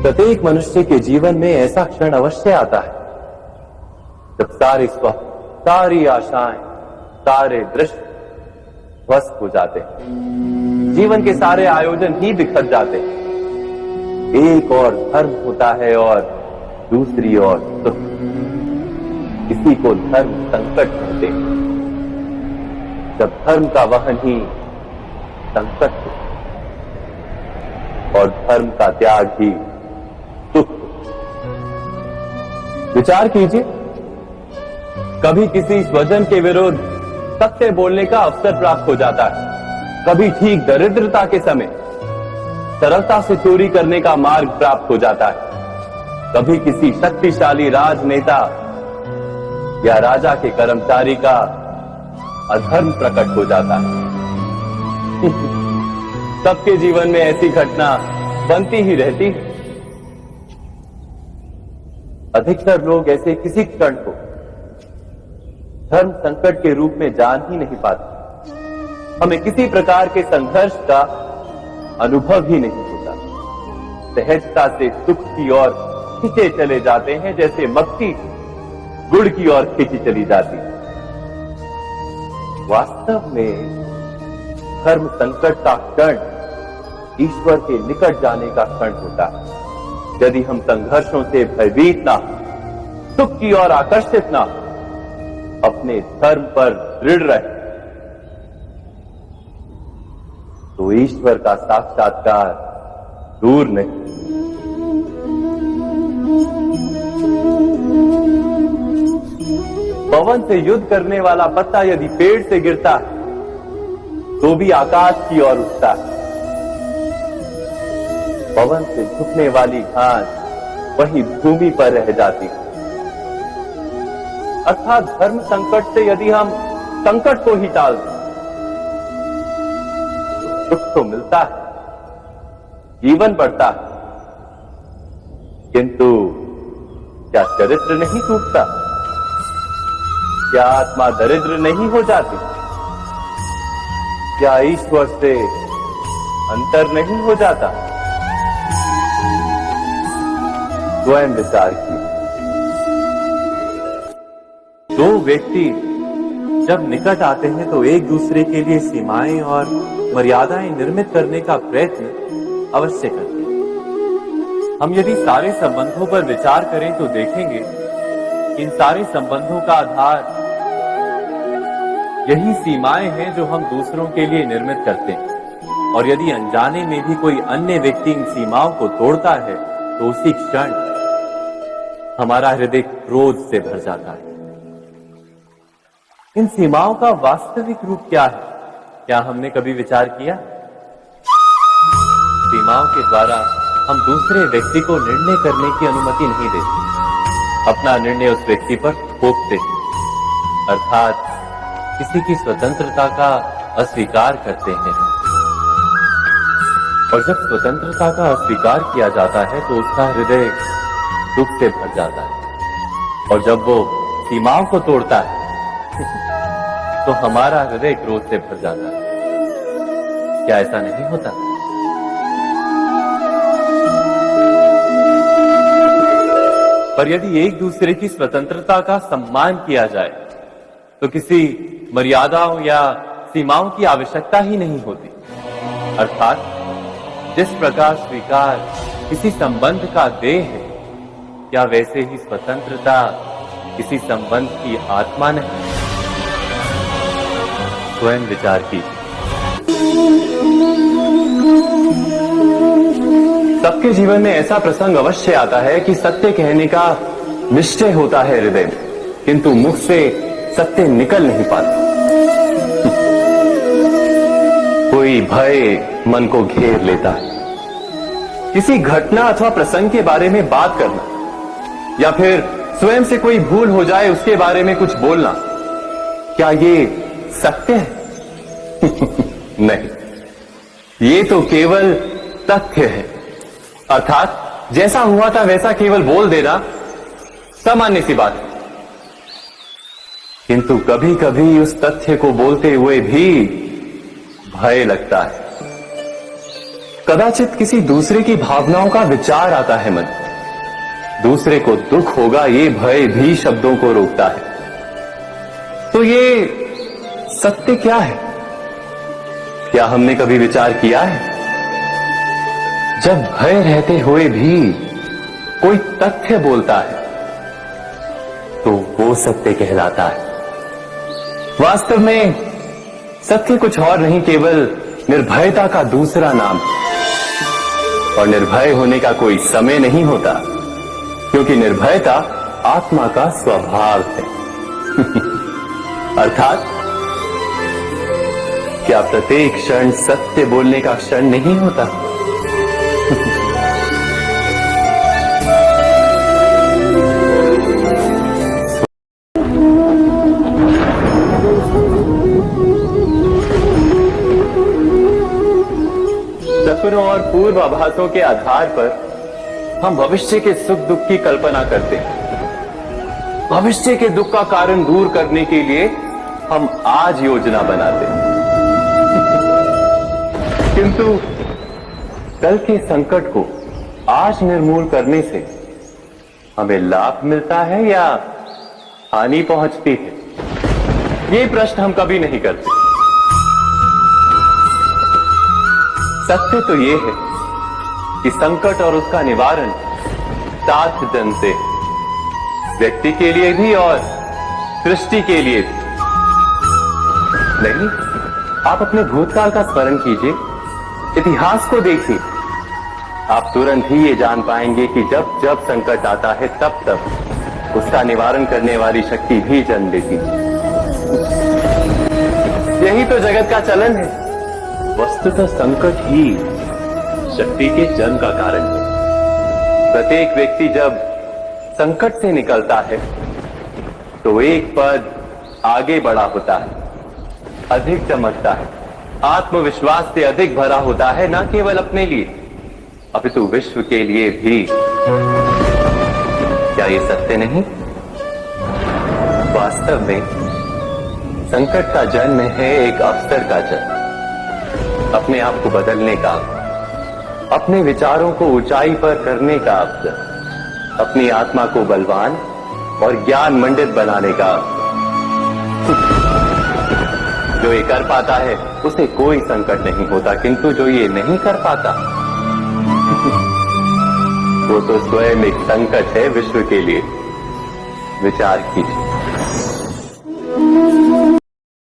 प्रत्येक मनुष्य के जीवन में ऐसा क्षण अवश्य आता है जब सारे स्वप्न, सारी आशाएं, सारे दृश्य ध्वस्त हो जाते हैं। जीवन के सारे आयोजन ही बिखर जाते हैं। एक और धर्म होता है और दूसरी ओर सुख। इसी को धर्म संकट कहते हैं। जब धर्म का वहन ही संकट हो और धर्म का त्याग ही सुख। विचार कीजिए, कभी किसी स्वजन के विरुद्ध सत्य बोलने का अवसर प्राप्त हो जाता है, कभी ठीक दरिद्रता के समय सरलता से चोरी करने का मार्ग प्राप्त हो जाता है, कभी किसी शक्तिशाली राजनेता या राजा के कर्मचारी का अधर्म प्रकट हो जाता है। सबके जीवन में ऐसी घटना बनती ही रहती है। अधिकतर लोग ऐसे किसी क्षण को धर्म संकट के रूप में जान ही नहीं पाते। हमें किसी प्रकार के संघर्ष का अनुभव ही नहीं होता। सहजता से सुख की ओर खींचे चले जाते हैं, जैसे मक्खी गुड़ की ओर खींची चली जाती है। वास्तव में धर्म संकट का क्षण ईश्वर के निकट जाने का क्षण होता है। यदि हम संघर्षों से भयभीत ना हो, सुख की ओर आकर्षित ना हो, अपने धर्म पर दृढ़ रहे, तो ईश्वर का साक्षात्कार दूर नहीं। पवन से युद्ध करने वाला पत्ता यदि पेड़ से गिरता है तो भी आकाश की ओर उठता है। पवन से झुकने वाली घास वही भूमि पर रह जाती है। अर्थात धर्म संकट से यदि हम संकट को ही टाल दें तो सुख तो मिलता है, जीवन बढ़ता है, किंतु क्या चरित्र नहीं टूटता? क्या आत्मा दरिद्र नहीं हो जाती? क्या ईश्वर से अंतर नहीं हो जाता? स्वयं विचार कीजिए। दो व्यक्ति जब निकट आते हैं तो एक दूसरे के लिए सीमाएं और मर्यादाएं निर्मित करने का प्रयत्न अवश्य करते हैं। हम यदि सारे संबंधों पर विचार करें तो देखेंगे कि इन सारे संबंधों का आधार यही सीमाएं हैं जो हम दूसरों के लिए निर्मित करते हैं। और यदि अनजाने में भी कोई अन्य व्यक्ति इन सीमाओं को तोड़ता है तो उसी क्षण हमारा हृदय क्रोध से भर जाता है। इन सीमाओं का वास्तविक रूप क्या है? क्या हमने कभी विचार किया? सीमाओं के द्वारा हम दूसरे व्यक्ति को निर्णय करने की अनुमति नहीं देते। अपना निर्णय उस व्यक्ति पर थोपते हैं, अर्थात किसी की स्वतंत्रता का अस्वीकार करते हैं। और जब स्वतंत्रता का अस्वीकार किया जाता है तो उसका हृदय दुख से भर जाता है। और जब वो सीमाओं को तोड़ता है तो हमारा हृदय क्रोध से भर जाता है। क्या ऐसा नहीं होता? पर यदि एक दूसरे की स्वतंत्रता का सम्मान किया जाए तो किसी मर्यादाओं या सीमाओं की आवश्यकता ही नहीं होती। अर्थात जिस प्रकार स्वीकार किसी संबंध का देह है, क्या वैसे ही स्वतंत्रता किसी संबंध की आत्मा नहीं? स्वयं विचार कीजिए। सबके जीवन में ऐसा प्रसंग अवश्य आता है कि सत्य कहने का निश्चय होता है हृदय में, किंतु मुख से सत्य निकल नहीं पाता। कोई भय मन को घेर लेता है। किसी घटना अथवा प्रसंग के बारे में बात करना या फिर स्वयं से कोई भूल हो जाए उसके बारे में कुछ बोलना, क्या ये सत्य है? नहीं, ये तो केवल तथ्य है। अर्थात जैसा हुआ था वैसा केवल बोल देना सामान्य सी बात है। किंतु कभी कभी उस तथ्य को बोलते हुए भी भय लगता है। कदाचित किसी दूसरे की भावनाओं का विचार आता है मन, दूसरे को दुख होगा ये भय भी शब्दों को रोकता है। तो ये सत्य क्या है? क्या हमने कभी विचार किया है? जब भय रहते हुए भी कोई तथ्य बोलता है तो वो सत्य कहलाता है। वास्तव में सत्य कुछ और नहीं, केवल निर्भयता का दूसरा नाम। और निर्भय होने का कोई समय नहीं होता, क्योंकि निर्भयता आत्मा का स्वभाव है। अर्थात क्या प्रत्येक क्षण सत्य बोलने का क्षण नहीं होता? सपनों और पूर्वाभासों के आधार पर हम भविष्य के सुख दुख की कल्पना करते हैं। भविष्य के दुख का कारण दूर करने के लिए हम आज योजना बनाते हैं। किंतु कल के संकट को आज निर्मूल करने से हमें लाभ मिलता है या हानि पहुंचती है? ये प्रश्न हम कभी नहीं करते। सत्य तो ये है कि संकट और उसका निवारण साथ जन से, व्यक्ति के लिए भी और सृष्टि के लिए भी। नहीं, आप अपने भूतकाल का स्मरण कीजिए, इतिहास को देखिए। आप तुरंत ही ये जान पाएंगे कि जब जब संकट आता है तब तब उसका निवारण करने वाली शक्ति भी जन्म लेती है। यही तो जगत का चलन है। वस्तुतः संकट ही शक्ति के जन्म का कारण है। प्रत्येक व्यक्ति जब संकट से निकलता है तो एक पद आगे बढ़ा होता है, अधिक चमकता है, आत्मविश्वास से अधिक भरा होता है, न केवल अपने लिए अपितु विश्व के लिए भी। क्या ये सत्य नहीं? वास्तव में संकट का जन्म है एक अवसर का जन्म, अपने आप को बदलने का, अपने विचारों को ऊंचाई पर करने का अवसर, अपनी आत्मा को बलवान और ज्ञान मंडित बनाने का। जो ये कर पाता है उसे कोई संकट नहीं होता, किंतु जो ये नहीं कर पाता वो तो स्वयं एक संकट है विश्व के लिए। विचार कीजिए।